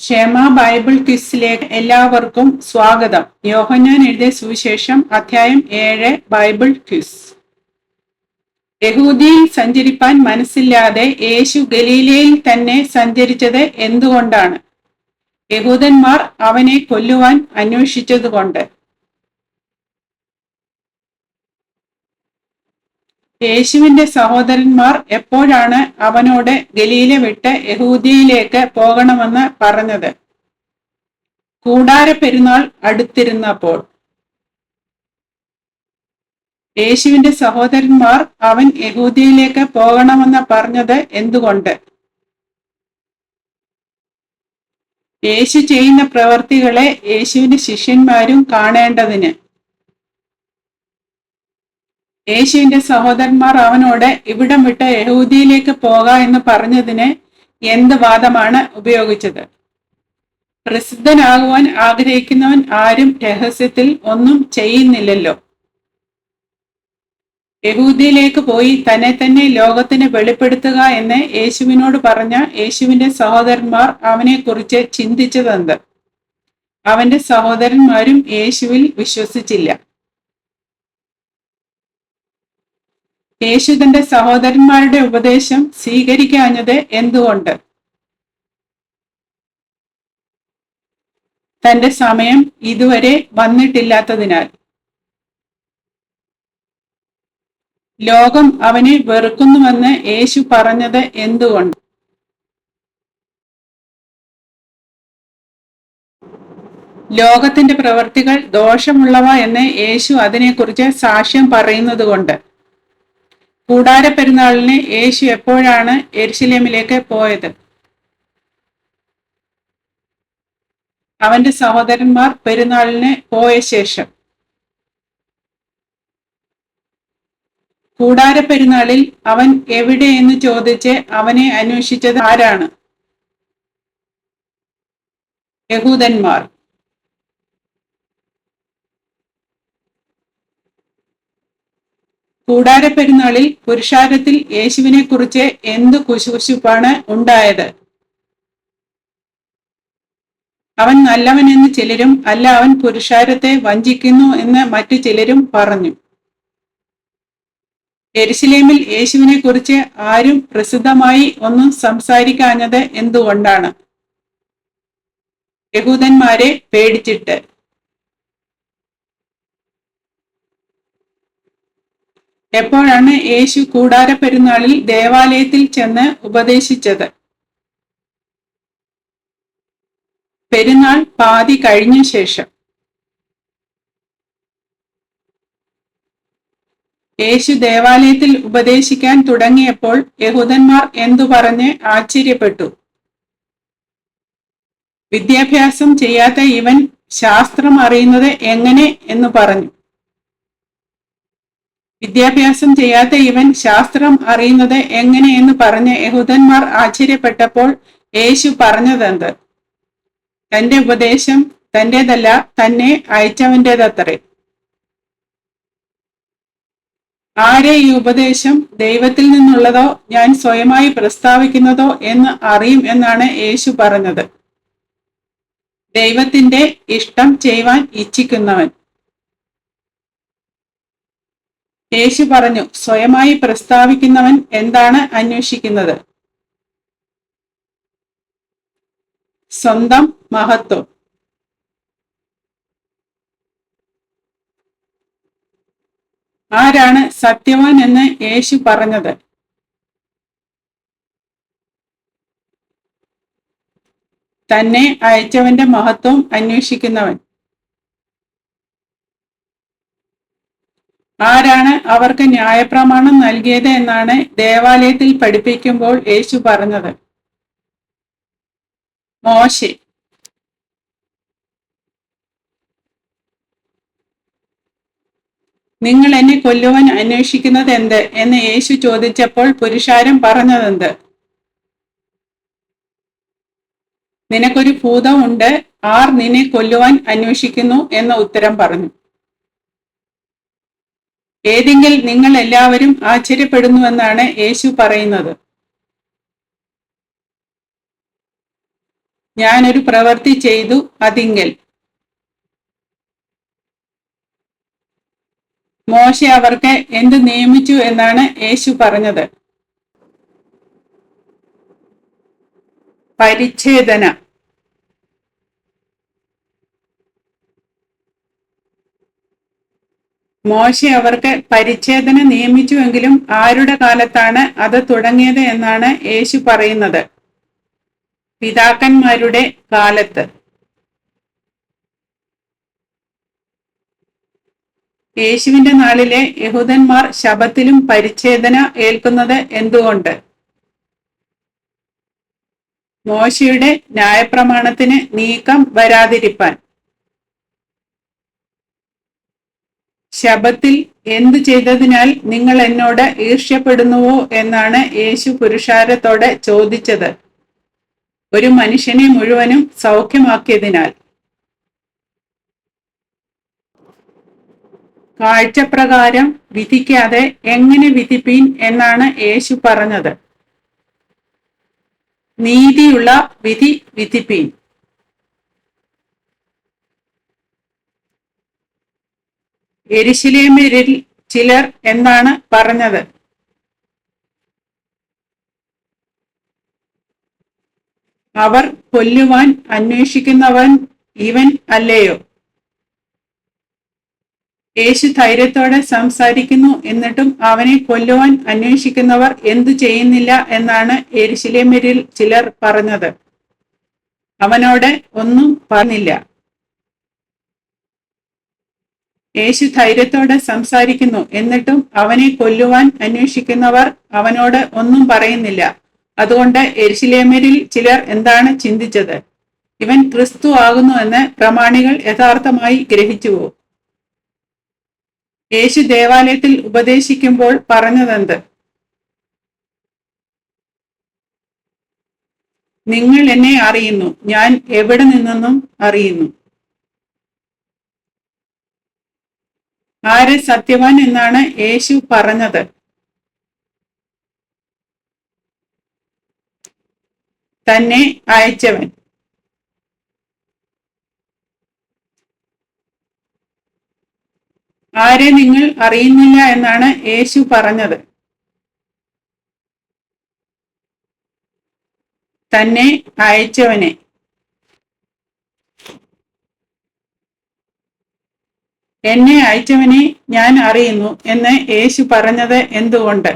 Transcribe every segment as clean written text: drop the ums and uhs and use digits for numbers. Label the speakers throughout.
Speaker 1: ക്ഷേമ ബൈബിൾ ക്വിസിലേക്ക് എല്ലാവർക്കും സ്വാഗതം. യോഹന്നാൻ എഴുതിയ സുവിശേഷം അധ്യായം 7 ബൈബിൾ ക്വിസ്. യഹൂദിയിൽ സഞ്ചരിപ്പാൻ മനസ്സില്ലാതെ യേശു ഗലീലയിൽ തന്നെ സഞ്ചരിച്ചത് എന്തുകൊണ്ടാണ്? യഹൂദന്മാർ അവനെ കൊല്ലുവാൻ അന്വേഷിച്ചതുകൊണ്ട്. യേശുവിന്റെ സഹോദരന്മാർ എപ്പോഴാണ് അവനോട് ഗലീല വിട്ട് യഹൂദിയയിലേക്ക് പോകണമെന്ന് പറഞ്ഞത്? കൂടാര പെരുന്നാൾ അടുത്തിരുന്നപ്പോൾ. യേശുവിന്റെ സഹോദരന്മാർ അവൻ യഹൂദിയയിലേക്ക് പോകണമെന്ന് പറഞ്ഞത് എന്തുകൊണ്ട്? യേശു ചെയ്യുന്ന പ്രവർത്തികളെ യേശുവിന്റെ ശിഷ്യന്മാരും കാണേണ്ടതിന്. യേശുവിന്റെ സഹോദരന്മാർ അവനോട് ഇവിടം വിട്ട് യഹൂദിയിലേക്ക് പോക എന്ന് പറഞ്ഞതിന് എന്ത് വാദമാണ് ഉപയോഗിച്ചത്? പ്രസിദ്ധനാകുവാൻ ആഗ്രഹിക്കുന്നവൻ ആരും രഹസ്യത്തിൽ ഒന്നും ചെയ്യുന്നില്ലല്ലോ. യഹൂദിയിലേക്ക് പോയി തന്നെ തന്നെ ലോകത്തിന് വെളിപ്പെടുത്തുക എന്ന് യേശുവിനോട് പറഞ്ഞ യേശുവിന്റെ സഹോദരന്മാർ അവനെക്കുറിച്ച് ചിന്തിച്ചതെന്ത്? അവന്റെ സഹോദരന്മാരും യേശുവിൽ വിശ്വസിച്ചില്ല. യേശു തന്റെ സഹോദരന്മാരുടെ ഉപദേശം സ്വീകരിക്കാഞ്ഞത് എന്തുകൊണ്ട്? തന്റെ സമയം ഇതുവരെ വന്നിട്ടില്ലാത്തതിനാൽ. ലോകം അവനെ വെറുക്കുന്നുവെന്ന് യേശു പറഞ്ഞത് എന്തുകൊണ്ട്? ലോകത്തിന്റെ പ്രവൃത്തികൾ ദോഷമുള്ളവ എന്ന് യേശു അതിനെക്കുറിച്ച് സാക്ഷ്യം പറയുന്നത് കൊണ്ട്. കൂടാര പെരുന്നാളിന് യേശു എപ്പോഴാണ് യെരുശലേമിലേക്ക് പോയത്? അവന്റെ സഹോദരന്മാർ പെരുന്നാളിന് പോയ ശേഷം. കൂടാര പെരുന്നാളിൽ അവൻ എവിടെയെന്ന് ചോദിച്ച് അവനെ അന്വേഷിച്ചത് ആരാണ്? യഹൂദന്മാർ. കൂടാര പെരുന്നാളിൽ പുരുഷാരത്തിൽ യേശുവിനെ കുറിച്ച് എന്ത് കുശുകുശുപ്പാണ് ഉണ്ടായത്? അവൻ നല്ലവനെന്ന് ചിലരും, അല്ല അവൻ പുരുഷാരത്തെ വഞ്ചിക്കുന്നു എന്ന് മറ്റു ചിലരും പറഞ്ഞു. യെരുശലേമിൽ യേശുവിനെ കുറിച്ച് ആരും പ്രസിദ്ധമായി ഒന്നും സംസാരിക്കാഞ്ഞത് എന്തുകൊണ്ടാണ്? യഹൂദന്മാരെ പേടിച്ചിട്ട്. എപ്പോഴാണ് യേശു കൂടാര പെരുന്നാളിൽ ദേവാലയത്തിൽ ചെന്ന് ഉപദേശിച്ചത്? പെരുന്നാൾ പാതി കഴിഞ്ഞ ശേഷം. യേശു ദേവാലയത്തിൽ ഉപദേശിക്കാൻ തുടങ്ങിയപ്പോൾ യഹൂദന്മാർ എന്തു പറഞ്ഞ് ആശ്ചര്യപ്പെട്ടു? വിദ്യാഭ്യാസം ചെയ്യാത്ത ഇവൻ ശാസ്ത്രം അറിയുന്നത് എങ്ങനെ എന്ന് പറഞ്ഞു. വിദ്യാഭ്യാസം ചെയ്യാത്ത ഇവൻ ശാസ്ത്രം അറിയുന്നത് എങ്ങനെയെന്ന് പറഞ്ഞ് യഹൂദന്മാർ ആശ്ചര്യപ്പെട്ടപ്പോൾ യേശു പറഞ്ഞതെന്ത്? തന്റെ ഉപദേശം തന്റേതല്ല, തന്നെ അയച്ചവന്റേതത്രേ. ആരെ ഈ ഉപദേശം ദൈവത്തിൽ നിന്നുള്ളതോ ഞാൻ സ്വയമായി പ്രസ്താവിക്കുന്നതോ എന്ന് അറിയും എന്നാണ് യേശു പറഞ്ഞത്. ദൈവത്തിന്റെ ഇഷ്ടം ചെയ്യുവാൻ ഇച്ഛിക്കുന്നവൻ. യേശു പറഞ്ഞു, സ്വയമായി പ്രസ്താവിക്കുന്നവൻ എന്താണ് അന്വേഷിക്കുന്നത്? സ്വന്തം മഹത്വം. ആരാണ് സത്യവാൻ എന്ന് യേശു പറഞ്ഞത്? തന്നെ അയച്ചവന്റെ മഹത്വം അന്വേഷിക്കുന്നവൻ. ആരാണ് അവർക്ക് ന്യായപ്രമാണം നൽകിയത് എന്നാണ് ദേവാലയത്തിൽ പഠിപ്പിക്കുമ്പോൾ യേശു പറഞ്ഞത്? മോശെ. നിങ്ങൾ എന്നെ കൊല്ലുവാൻ അന്വേഷിക്കുന്നത് എന്ത് എന്ന് യേശു ചോദിച്ചപ്പോൾ പുരുഷാരം പറഞ്ഞതെന്ത്? നിനക്കൊരു ഭൂതം ഉണ്ട്, ആർ നിന്നെ കൊല്ലുവാൻ അന്വേഷിക്കുന്നു എന്ന ഉത്തരം പറഞ്ഞു. ഏതെങ്കിൽ നിങ്ങൾ എല്ലാവരും ആശ്ചര്യപ്പെടുന്നുവെന്നാണ് യേശു പറയുന്നത്. ഞാനൊരു പ്രവൃത്തി ചെയ്തു അതിങ്കൽ. മോശെ അവർക്ക് എന്ത് നിയമിച്ചു എന്നാണ് യേശു പറഞ്ഞത്? പരിച്ഛേദന. മോശെ അവർക്ക് പരിച്ഛേദന നിയമിച്ചുവെങ്കിലും ആരുടെ കാലത്താണ് അത് തുടങ്ങിയത് എന്നാണ് യേശു പറയുന്നത്? പിതാക്കന്മാരുടെ കാലത്ത്. യേശുവിന്റെ നാളിലെ യഹൂദന്മാർ ശബത്തിലും പരിച്ഛേദന ഏൽക്കുന്നത് എന്തുകൊണ്ട്? മോശയുടെ ന്യായപ്രമാണത്തിന് നീക്കം വരാതിരിപ്പാൻ. ശബത്തിൽ എന്തു ചെയ്തതിനാൽ നിങ്ങൾ എന്നോട് ഈർഷ്യപ്പെടുന്നുവോ എന്നാണ് യേശു പുരുഷാരത്തോടെ ചോദിച്ചത്. ഒരു മനുഷ്യനെ മുഴുവനും സൗഖ്യമാക്കിയതിനാൽ. കാഴ്ചപ്രകാരം വിധിക്കാതെ എങ്ങനെ വിധിപ്പീൻ എന്നാണ് യേശു പറഞ്ഞത്? നീതിയുള്ള വിധി വിധിപ്പീൻ. യെരുശലേമ്യരിൽ ചിലർ എന്താണ് പറഞ്ഞത്? അവർ കൊല്ലുവാൻ അന്വേഷിക്കുന്നവൻ ഇവൻ അല്ലയോ? യേശു ധൈര്യത്തോടെ സംസാരിക്കുന്നു, എന്നിട്ടും അവനെ കൊല്ലുവാൻ അന്വേഷിക്കുന്നവർ എന്തു ചെയ്യുന്നില്ല എന്നാണ് യെരുശലേമ്യരിൽ ചിലർ പറഞ്ഞത്. അവനോട് ഒന്നും പറഞ്ഞില്ല. യേശു ധൈര്യത്തോടെ സംസാരിക്കുന്നു, എന്നിട്ടും അവനെ കൊല്ലുവാൻ അന്വേഷിക്കുന്നവർ അവനോട് ഒന്നും പറയുന്നില്ല. അതുകൊണ്ട് യെരുശലേമ്യരിൽ ചിലർ എന്താണ് ചിന്തിച്ചത്? ഇവൻ ക്രിസ്തു ആകുന്നുവെന്ന് പ്രമാണികൾ യഥാർത്ഥമായി ഗ്രഹിച്ചുവോ? യേശു ദേവാലയത്തിൽ ഉപദേശിക്കുമ്പോൾ പറഞ്ഞതെന്ത്? നിങ്ങൾ എന്നെ അറിയുന്നു, ഞാൻ എവിടെ നിന്നെന്നും അറിയുന്നു. ആരെ സത്യവാൻ എന്നാണ് യേശു പറഞ്ഞത്? തന്നെ അയച്ചവൻ. ആരെ നിങ്ങൾ അറിയുന്നില്ല എന്നാണ് യേശു പറഞ്ഞത്? തന്നെ അയച്ചവനെ. എന്നെ അയച്ചവനെ ഞാൻ അറിയുന്നു എന്ന് യേശു പറഞ്ഞത് എന്തുകൊണ്ട്?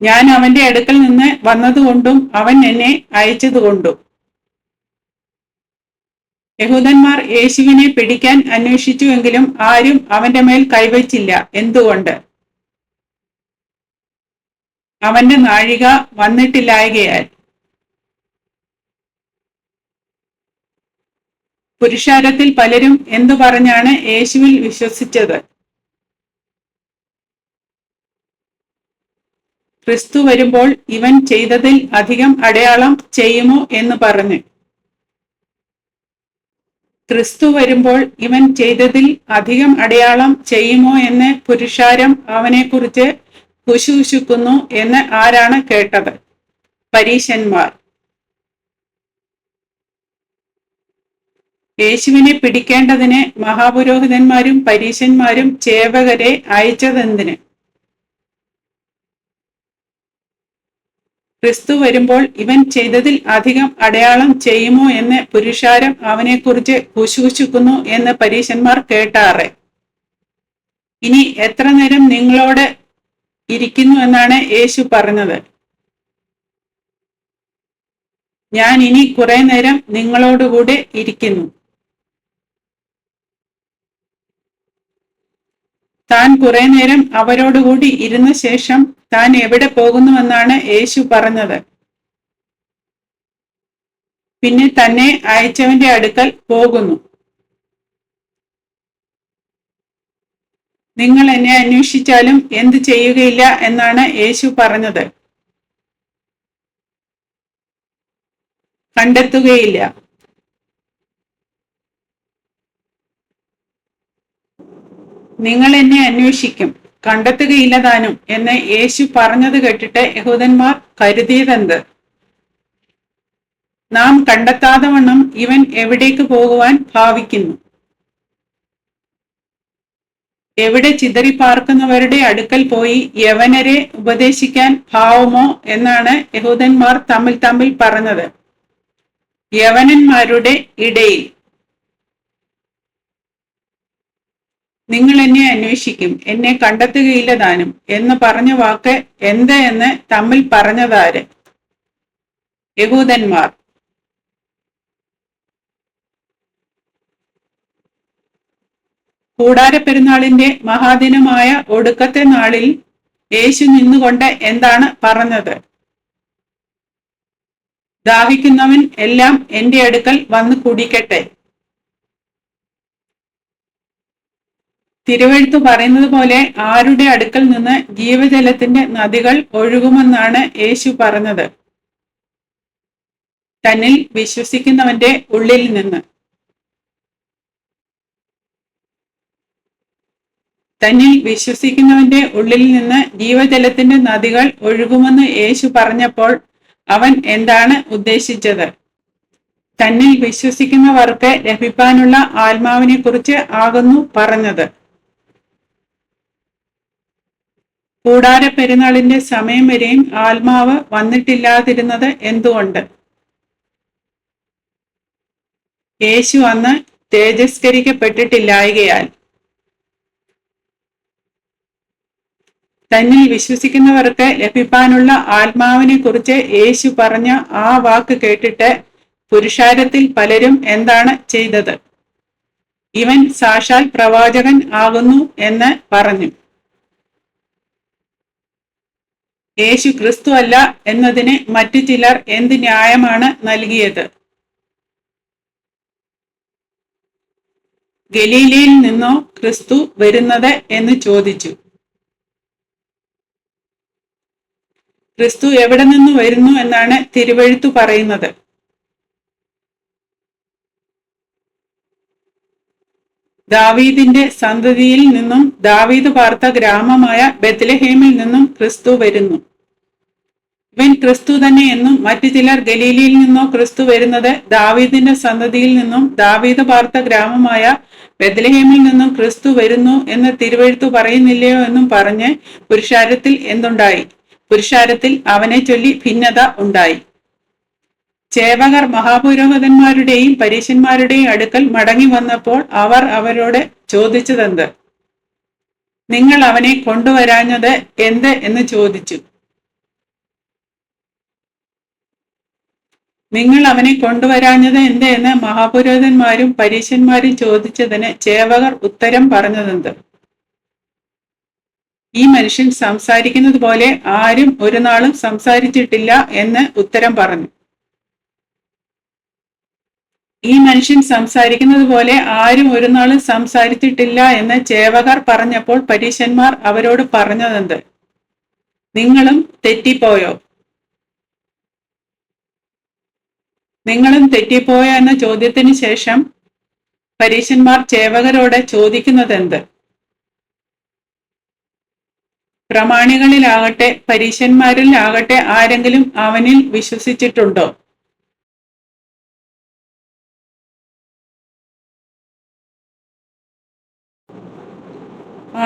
Speaker 1: ഞാൻ അവന്റെ അടുക്കൽ നിന്ന് വന്നതുകൊണ്ടും അവൻ എന്നെ അയച്ചതുകൊണ്ടും. യഹൂദന്മാർ യേശുവിനെ പിടിക്കാൻ അന്വേഷിച്ചുവെങ്കിലും ആരും അവന്റെ മേൽ കൈവച്ചില്ല. എന്തുകൊണ്ട്? അവന്റെ നാഴിക വന്നിട്ടില്ലായകയാൽ. പുരുഷാരത്തിൽ പലരും എന്തു പറഞ്ഞാണ് യേശുവിൽ വിശ്വസിച്ചത്? ക്രിസ്തു വരുമ്പോൾ ഇവൻ ചെയ്തതിൽ അധികം അടയാളം ചെയ്യുമോ എന്ന് പറഞ്ഞ്. ക്രിസ്തു വരുമ്പോൾ ഇവൻ ചെയ്തതിൽ അധികം അടയാളം ചെയ്യുമോ എന്ന് പുരുഷാരം അവനെക്കുറിച്ച് കുശുകുശുക്കുന്നു എന്ന് ആരാണ് കേട്ടത്? പരീശന്മാർ. യേശുവിനെ പിടിക്കേണ്ടതിന് മഹാപുരോഹിതന്മാരും പരീശന്മാരും ചേവകരെ അയച്ചതെന്തിന്? ക്രിസ്തു വരുമ്പോൾ ഇവൻ ചെയ്തതിൽ അധികം അടയാളം ചെയ്യുമോ എന്ന് പുരുഷാരം അവനെക്കുറിച്ച് കുശുകുശുക്കുന്നു എന്ന് പരീശന്മാർ കേട്ടാറെ. ഇനി എത്ര നേരം നിങ്ങളോട് ഇരിക്കുന്നു എന്നാണ് യേശു പറഞ്ഞത്? ഞാൻ ഇനി കുറെ നേരം നിങ്ങളോടുകൂടെ ഇരിക്കുന്നു. താൻ കുറെ നേരം അവരോടുകൂടി ഇരുന്ന ശേഷം താൻ എവിടെ പോകുന്നുവെന്നാണ് യേശു പറഞ്ഞത്? പിന്നെ തന്നെ അയച്ചവന്റെ അടുക്കൽ പോകുന്നു. നിങ്ങൾ എന്നെ അന്വേഷിച്ചാലും എന്ത് ചെയ്യുകയില്ല എന്നാണ് യേശു പറഞ്ഞത്. കണ്ടെത്തുകയില്ല. നിങ്ങൾ എന്നെ അന്വേഷിക്കും, കണ്ടെത്തുകയില്ല താനും എന്ന് യേശു പറഞ്ഞത് കേട്ടിട്ട് യഹൂദന്മാർ കരുതിയതെന്ത്? നാം കണ്ടെത്താതെ വണ്ണം ഇവൻ എവിടേക്ക് പോകുവാൻ ഭാവിക്കുന്നു? എവിടെ ചിതറിപ്പാർക്കുന്നവരുടെ അടുക്കൽ പോയി യവനരെ ഉപദേശിക്കാൻ ഭാവമോ എന്നാണ് യഹൂദന്മാർ തമ്മിൽ തമ്മിൽ പറഞ്ഞത്. യവനന്മാരുടെ ഇടയിൽ നിങ്ങൾ എന്നെ അന്വേഷിക്കും, എന്നെ കണ്ടെത്തുകയില്ല താനും എന്ന് പറഞ്ഞ വാക്ക് എന്ത് എന്ന് തമ്മിൽ പറഞ്ഞതാര്? യഹൂദന്മാർ. കൂടാരപ്പെരുന്നാളിന്റെ മഹാദിനമായ ഒടുക്കത്തെ നാളിൽ യേശു നിന്നുകൊണ്ട് എന്താണ് പറഞ്ഞത്? ദാഹിക്കുന്നവൻ എല്ലാം എന്റെ അടുക്കൽ വന്ന് കുടിക്കട്ടെ. തിരുവെഴുത്ത് പറയുന്നത് പോലെ ആരുടെ അടുക്കൽ നിന്ന് ജീവജലത്തിന്റെ നദികൾ ഒഴുകുമെന്നാണ് യേശു പറഞ്ഞത്? തന്നിൽ വിശ്വസിക്കുന്നവന്റെ ഉള്ളിൽ നിന്ന്. തന്നിൽ വിശ്വസിക്കുന്നവന്റെ ഉള്ളിൽ നിന്ന് ജീവജലത്തിന്റെ നദികൾ ഒഴുകുമെന്ന് യേശു പറഞ്ഞപ്പോൾ അവൻ എന്താണ് ഉദ്ദേശിച്ചത്? തന്നിൽ വിശ്വസിക്കുന്നവർക്ക് ലഭിക്കാനുള്ള ആത്മാവിനെ കുറിച്ച് ആകുന്നു പറഞ്ഞത്. കൂടാര പെരുന്നാളിന്റെ സമയം വരെയും ആത്മാവ് വന്നിട്ടില്ലാതിരുന്നത് എന്തുകൊണ്ട്? യേശു അന്ന് തേജസ്കരിക്കപ്പെട്ടിട്ടില്ലായകയാൽ. തന്നിൽ വിശ്വസിക്കുന്നവർക്ക് ലഭിക്കാനുള്ള ആത്മാവിനെ കുറിച്ച് യേശു പറഞ്ഞ ആ വാക്ക് കേട്ടിട്ട് പുരുഷാരത്തിൽ പലരും എന്താണ് ചെയ്തത്? ഇവൻ സാക്ഷാൽ പ്രവാചകൻ ആകുന്നു എന്ന് പറഞ്ഞു. യേശു ക്രിസ്തു അല്ല എന്നതിന് മറ്റു ചിലർ എന്ത് ന്യായമാണ് നൽകിയത്? ഗലീലയിൽ നിന്നോ ക്രിസ്തു വരുന്നത് എന്ന് ചോദിച്ചു. ക്രിസ്തു എവിടെ നിന്ന് വരുന്നു എന്നാണ് തിരുവെഴുത്തു പറയുന്നത്? ദാവീദിന്റെ സന്തതിയിൽ നിന്നും ദാവീദ് പാർത്ത ഗ്രാമമായ ബെത്ലഹേമിൽ നിന്നും ക്രിസ്തു വരുന്നു. ഇവൻ ക്രിസ്തു തന്നെ എന്നും മറ്റു ചിലർ ഗലീലയിൽ നിന്നോ ക്രിസ്തു വരുന്നത് ദാവീദിന്റെ സന്തതിയിൽ നിന്നും ദാവീദ് പാർത്ത ഗ്രാമമായ ബെത്ലഹേമിൽ നിന്നും ക്രിസ്തു വരുന്നു എന്ന് തിരുവെഴുത്തു പറയുന്നില്ലയോ എന്നും പറഞ്ഞ് പുരുഷാരത്തിൽ എന്തുണ്ടായി? പുരുഷാരത്തിൽ അവനെ ചൊല്ലി ഭിന്നത ഉണ്ടായി. ചേവകർ മഹാപുരോഹിതന്മാരുടെയും പരീശന്മാരുടെയും അടുക്കൽ മടങ്ങി വന്നപ്പോൾ അവർ അവരോട് ചോദിച്ചതെന്ത്? നിങ്ങൾ അവനെ കൊണ്ടുവരാഞ്ഞത് എന്ത് എന്ന് ചോദിച്ചു. നിങ്ങൾ അവനെ കൊണ്ടുവരാഞ്ഞത് എന്ത് എന്ന് മഹാപുരോഹിതന്മാരും പരീശന്മാരും ചോദിച്ചതിന് ചേവകർ ഉത്തരം പറഞ്ഞതെന്ത്? ഈ മനുഷ്യൻ സംസാരിക്കുന്നത് പോലെ ആരും ഒരു നാളും സംസാരിച്ചിട്ടില്ല എന്ന് ഉത്തരം പറഞ്ഞു. ഈ മനുഷ്യൻ സംസാരിക്കുന്നത് പോലെ ആരും ഒരു നാളും സംസാരിച്ചിട്ടില്ല എന്ന് ചേവകർ പറഞ്ഞപ്പോൾ പരീശന്മാർ അവരോട് പറഞ്ഞതെന്ത്? നിങ്ങളും തെറ്റിപ്പോയോ? നിങ്ങളും തെറ്റിപ്പോയോ എന്ന ചോദ്യത്തിന് ശേഷം പരീശന്മാർ ചേവകരോട് ചോദിക്കുന്നതെന്ത്? പ്രമാണികളിലാകട്ടെ പരീശന്മാരിലാകട്ടെ ആരെങ്കിലും അവനിൽ വിശ്വസിച്ചിട്ടുണ്ടോ?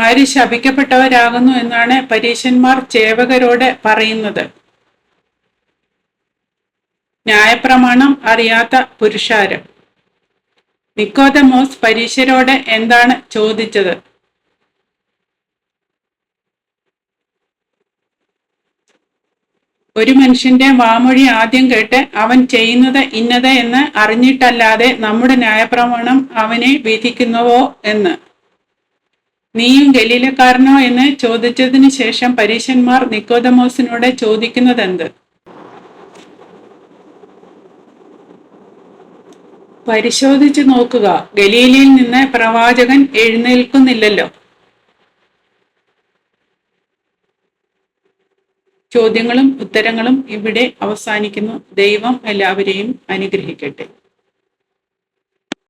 Speaker 1: ആര് ശപിക്കപ്പെട്ടവരാകുന്നു എന്നാണ് പരീശന്മാർ ചേവകരോട് പറയുന്നത്? ന്യായപ്രമാണം അറിയാത്ത പുരുഷാരം. നിക്കോദെമോസ് പരീശരോട് എന്താണ് ചോദിച്ചത്? ഒരു മനുഷ്യന്റെ വാമൊഴി ആദ്യം കേട്ട് അവൻ ചെയ്യുന്നത് ഇന്നത് എന്ന് അറിഞ്ഞിട്ടല്ലാതെ നമ്മുടെ ന്യായപ്രമാണം അവനെ വിധിക്കുന്നുവോ എന്ന്. നീയും ഗലീലക്കാരനോ എന്ന് ചോദിച്ചതിന് ശേഷം പരീശന്മാർ നിക്കോദെമോസിനോട് ചോദിക്കുന്നതെന്ത്? പരിശോധിച്ചു നോക്കുക, ഗലീലയിൽ നിന്ന് പ്രവാചകൻ എഴുന്നേൽക്കുന്നില്ലല്ലോ. ചോദ്യങ്ങളും ഉത്തരങ്ങളും ഇവിടെ അവസാനിക്കുന്നു. ദൈവം എല്ലാവരെയും അനുഗ്രഹിക്കട്ടെ.